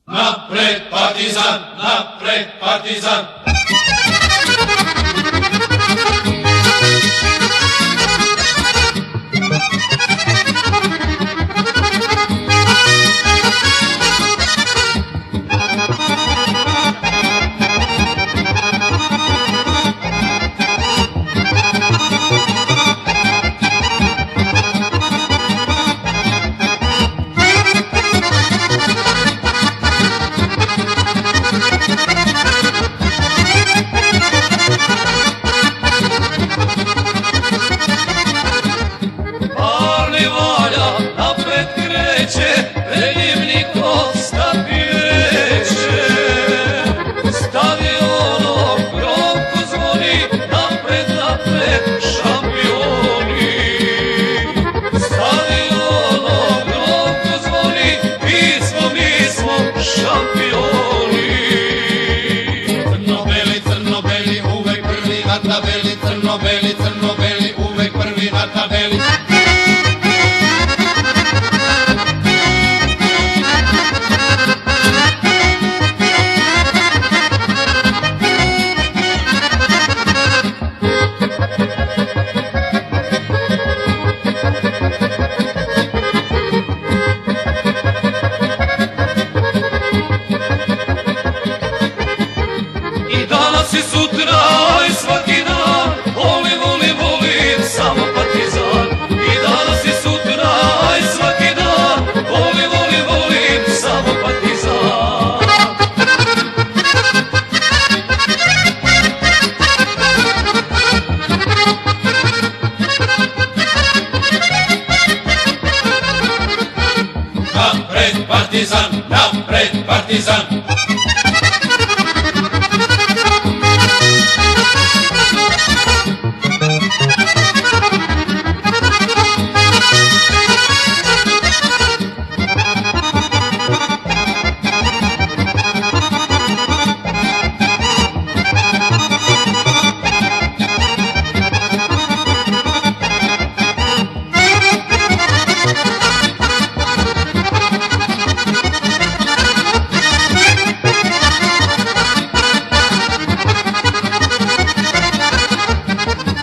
Napred Partizan, napred Partizan. Crno-beli, crno-beli, uvek prvi na tabeli. I danas i sutra i svaki dan volim, volim, volim samo Partizan. I danas i sutra i svaki dan volim, volim, volim samo Partizan. Napred Partizan, napred Partizan.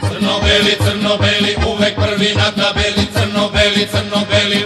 Crno-beli, crno-beli, uvek prvi na tabeli. Crno-beli, crno-beli,